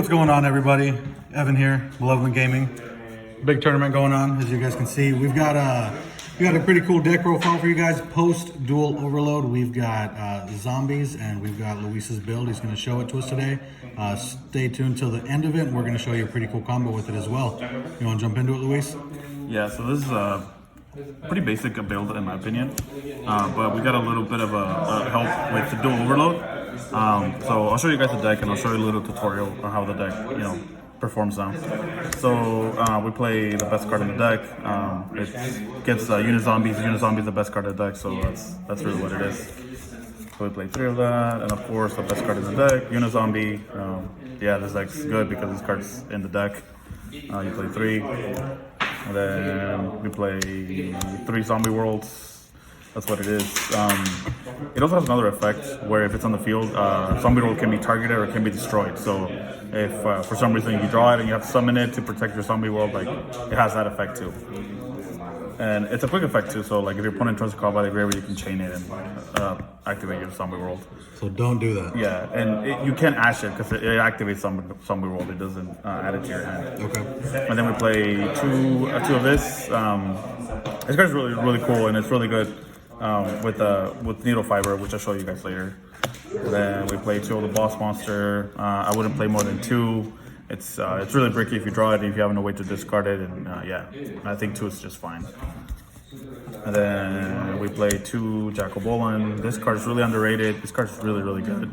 what's going on, everybody? Evan here, Malevolent Gaming. Big tournament going on, as you guys can see. We've got a pretty cool deck profile for you guys. Post Duel Overload, we've got zombies, and we've got Luis's build. He's going to show it to us today. Stay tuned till the end of it. We're going to show you a pretty cool combo with it as well. You want to jump into it, Luis? Yeah, so this is a pretty basic build in my opinion, but we got a little bit of a help with the Duel Overload. So I'll show you guys the deck, and I'll show you a little tutorial on how the deck, performs now. So we play the best card in the deck. It gets Unizombies. Unizombies is the best card in the deck, so that's really what it is. So we play 3 of that, and of course the best card in the deck, Unizombie. Yeah, this deck's good because this card's in the deck. You play 3, and then we play 3 Zombie Worlds. That's what it is. It also has another effect where if it's on the field, Zombie World can be targeted or it can be destroyed. So if for some reason you draw it and you have to summon it to protect your Zombie World, like it has that effect too. And it's a quick effect too, so like if your opponent tries to call by the graveyard, you can chain it and activate your Zombie World. So don't do that. Yeah, and you can't ash it because it activates Zombie World. It doesn't add it to your hand. Okay. And then we play two of this. This card's really cool, and it's really good with Needle Fiber, which I'll show you guys later. And then we play 2 of the Boss Monster. I wouldn't play more than 2. It's really bricky if you draw it, if you have no way to discard it, and yeah, I think 2 is just fine. And then we play 2 Jacobolan. This card is really underrated. This card is really good.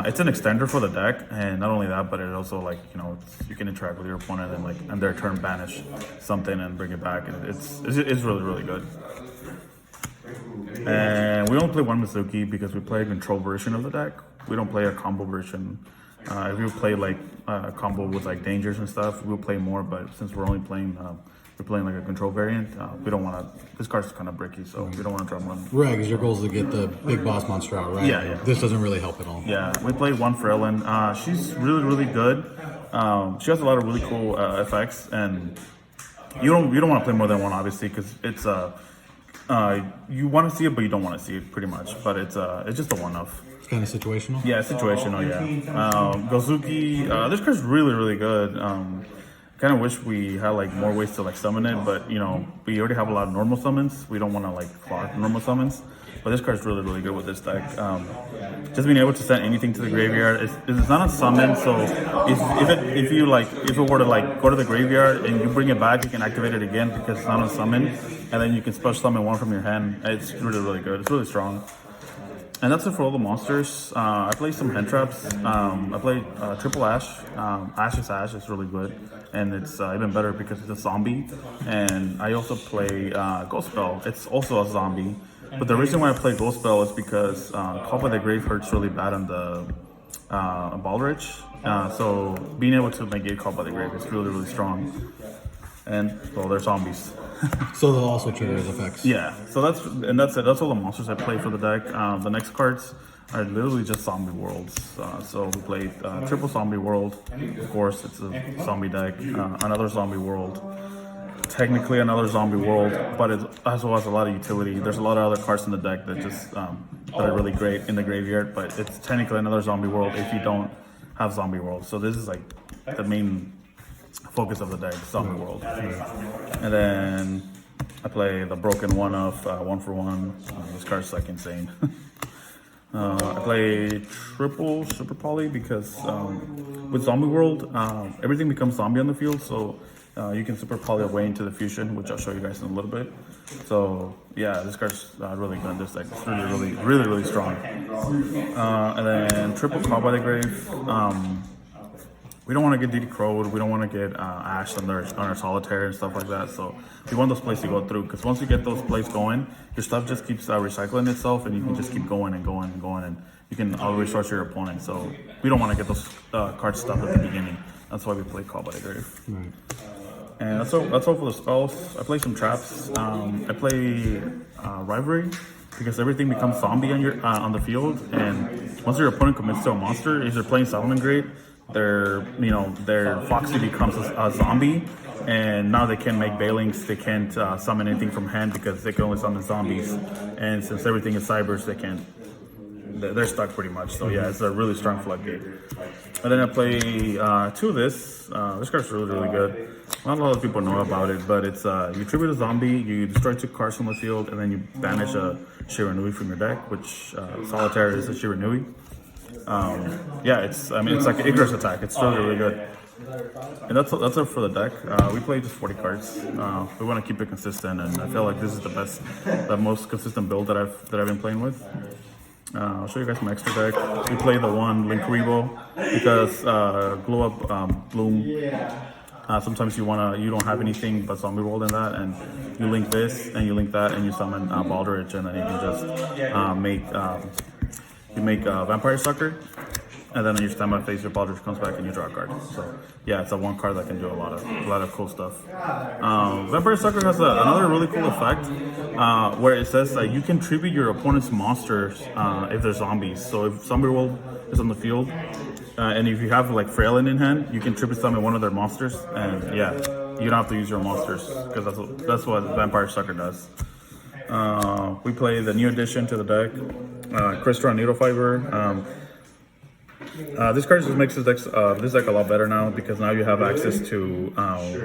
It's an extender for the deck, and not only that, but it also you can interact with your opponent and on their turn banish something and bring it back. And it's really good. And we only play 1 Mizuki because we play a control version of the deck. We don't play a combo version. If you play a combo with dangers and stuff, we'll play more. But since we're only playing, like a control variant, we don't want to. This card's kind of bricky, so we don't want to draw one. Right, because your goal is to get the big boss monster out, right? Yeah. This doesn't really help at all. Yeah, we played 1 Frelin. She's really good. She has a lot of really cool effects, and you don't want to play more than 1, obviously, because it's you want to see it, but you don't want to see it, pretty much. But it's just a one-off. It's kind of situational. Yeah, situational. Yeah. Gozuki. This card's really good. Kind of wish we had more ways to summon it, but we already have a lot of normal summons. We don't want to clog normal summons. But this card's really good with this deck. Just being able to send anything to the graveyard. It's not a summon, so if it were to go to the graveyard and you bring it back, you can activate it again because it's not a summon, and then you can special summon 1 from your hand. It's really good. It's really strong. And that's it for all the monsters. I play some hand traps. I play Triple Ash. Ash is Ash. It's really good, and it's even better because it's a zombie. And I also play Ghost Spell. It's also a zombie. But the reason why I play Ghost Spell is because Call by the Grave hurts really bad on the Baldrich. So being able to negate Call by the Grave is really strong. And well, they're zombies. So they'll also trigger his effects. Yeah. So that's it. That's all the monsters I play for the deck. The next cards are literally just zombie worlds. So we played triple zombie world. Of course, it's a zombie deck. Another zombie world. Technically another zombie world, but it also has a lot of utility. There's a lot of other cards in the deck that just that are really great in the graveyard, but it's technically another zombie world if you don't have zombie world. So this is the main focus of the deck, zombie world. And then I play the broken one of 1 for 1. This card's insane. I play triple super poly because with zombie world, everything becomes zombie on the field, so you can super poly away into the fusion, which I'll show you guys in a little bit. So yeah, this card's really good. This deck is really strong. And then triple Call by the Grave. We don't want to get DD Crowed. We don't want to get Ash on our Solitaire and stuff like that. So we want those plays to go through, because once you get those plays going, your stuff just keeps recycling itself, and you can just keep going, and you can resource your opponent. So we don't want to get those cards stuck at the beginning. That's why we play Call by the Grave. Right. And that's all for the spells. I play some traps. I play Rivalry because everything becomes zombie on the field, and once your opponent commits to a monster, if they're playing Solomon Great, their Foxy becomes a zombie, and now they can't make Bailings. They can't summon anything from hand because they can only summon zombies. And since everything is cybers, they can't they're stuck pretty much. So yeah, it's a really strong floodgate. And then I play 2 of this. This card's really good. Not a lot of people know about it, but it's you tribute a zombie, you destroy 2 cards from the field, and then you banish a Shiranui from your deck, which Solitaire is a Shiranui. Yeah, it's like an Icarus attack. It's really good. And that's it for the deck. We play just 40 cards. We want to keep it consistent, and I feel like this is the most consistent build that I've been playing with. I'll show you guys my extra deck. We play the one Linkuribo because glow up bloom. Sometimes you don't have anything but zombie world in that, and you link this and you link that and you summon Baldrich, and then you can just make Vampire Sucker. And then on your standby phase, your Baldrich comes back and you draw a card. So yeah, it's a 1 card that can do a lot of cool stuff. Vampire Sucker has another really cool effect where it says that you can tribute your opponent's monsters if they're zombies. So if Zombie World is on the field, and if you have like Frailin in hand, you can tribute summon one of their monsters, and yeah, you don't have to use your monsters because that's what Vampire Sucker does. We play the new addition to the deck, Crystron Needle Fiber. This card just makes this deck a lot better now because now you have access to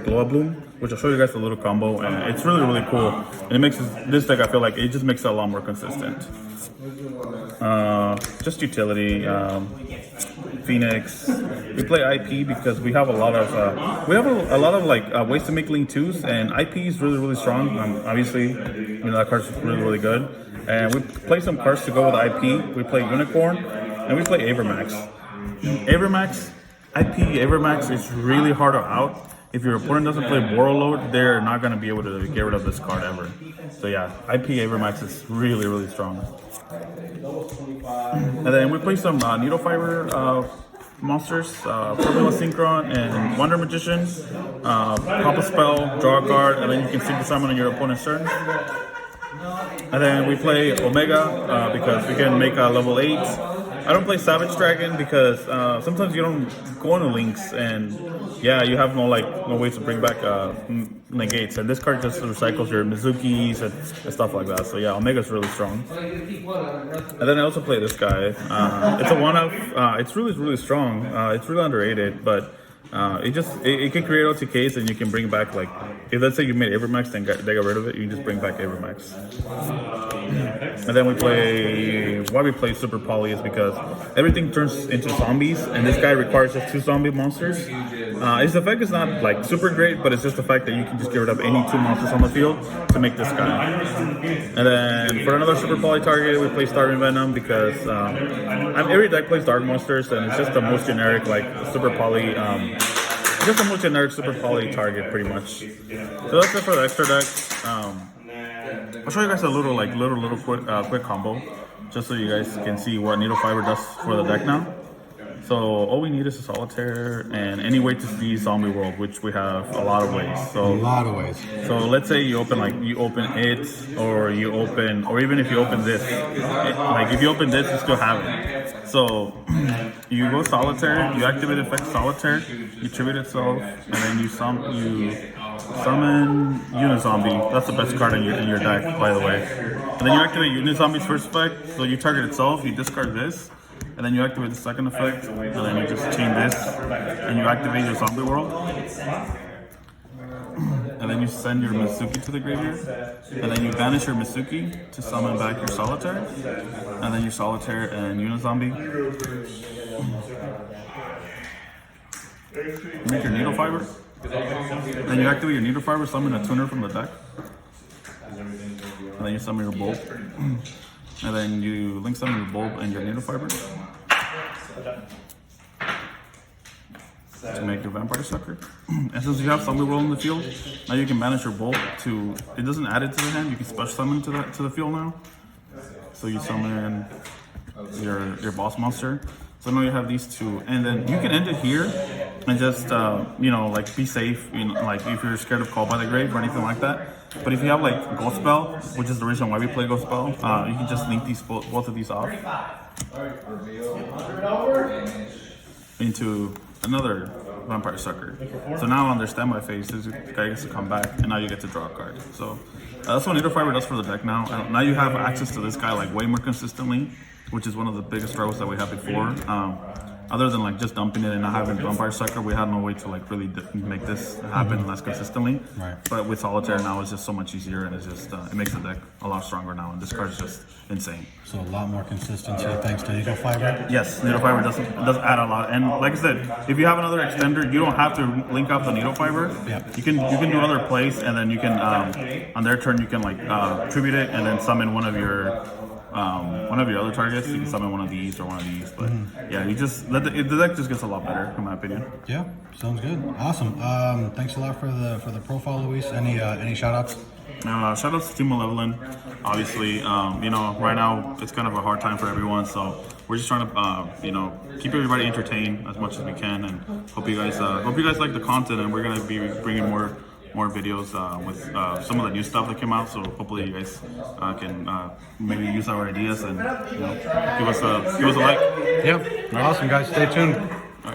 Glow Up Bloom, which I'll show you guys a little combo, and it's really cool. And it makes this deck, I feel like it just makes it a lot more consistent. Just utility, Phoenix. We play IP because we have a lot of like ways to make Link 2s, and IP is really strong. Obviously, that card's really good. And we play some cards to go with IP. We play Unicorn. And we play Avermax. Avermax is really hard out. If your opponent doesn't play Warlord, they're not going to be able to get rid of this card ever. So yeah, IP Avermax is really strong. And then we play some Needle Fiber monsters, Formula Synchron and Wonder Magician. Pop a spell, draw a card, and then you can Synchro Summon on your opponent's turn. And then we play Omega because we can make a level 8. I don't play Savage Dragon because sometimes you don't go into links, and yeah, you have no way to bring back negates, and this card just recycles your Mizukis and stuff like that. So yeah, Omega's really strong. And then I also play this guy. It's a 1-of. It's really strong. It's really underrated, but it can create OTKs, and you can bring back if let's say you made Avermax, then they got rid of it, you can just bring back Avermax. And then why we play Super Poly is because everything turns into zombies, and this guy requires just 2 zombie monsters. His effect is not super great, but it's just the fact that you can just get rid of any 2 monsters on the field to make this guy. And then for another Super Poly target, we play Starving Venom because every deck plays Dark Monsters, and it's just the most generic Super Poly. Just the most generic Super Poly target, pretty much. So that's it for the extra deck. I'll show you guys a little quick combo, just so you guys can see what Needle Fiber does for the deck now. So all we need is a Solitaire and any way to see Zombie World, which we have a lot of ways. So So let's say you open it, or even if you open this, if you open this, you still have it. So you go Solitaire, you activate effect Solitaire, you tribute itself, and then you summon Unizombie. That's the best card in your deck, by the way. And then you activate Unizombie's first effect, so you target itself, you discard this, and then you activate the second effect, and then you just chain this, and you activate your Zombie World. And then you send your Mitsuki to the graveyard, and then you banish your Mitsuki to summon back your Solitaire, and then your Solitaire and Unizombie. Make your Needle Fiber. Then you activate your Needle Fiber, summon a tuner from the deck. And then you summon your Bulb. And then you link summon your Bulb and your Needle Fiber to make your Vampire Sucker. And since you have Zombie World in the field, now you can manage your Bulb to, it doesn't add it to the hand, you can special summon to the field now. So you summon your boss monster. So now you have these 2, and then you can end it here and just be safe. If you're scared of Call by the Grave or anything like that. But if you have Ghost Spell, which is the reason why we play Ghost Spell, you can just link both of these off into another Vampire Sucker. So now on their standby phase, this guy gets to come back, and now you get to draw a card. So that's what Needle Fiber does for the deck now. Now you have access to this guy way more consistently. which is one of the biggest struggles that we had before. Other than like just dumping it and not having Vampire Sucker, we had no way to like really make this happen less consistently. Right. But with Solitaire now, it's just so much easier, and it's just it makes the deck a lot stronger now. And this card is just insane. So a lot more consistency thanks to needle fiber. Yes, needle fiber does add a lot. And like I said, if you have another extender, you don't have to link up the needle fiber. Yeah. You can do other plays, and then you can on their turn you can like tribute it and then summon one of your other targets. You can summon one of these or one of these. But yeah, you just the deck just gets a lot better in my opinion. Yeah, sounds good. Awesome. Thanks a lot for the profile, Luis. Any shout outs? Shout out to Team Malevolent. Obviously, right now it's kind of a hard time for everyone, so we're just trying to, keep everybody entertained as much as we can, and hope you guys like the content. And we're gonna be bringing more videos with some of the new stuff that came out. So hopefully you guys can maybe use our ideas and give us a like. Yep. Awesome, guys. Stay tuned.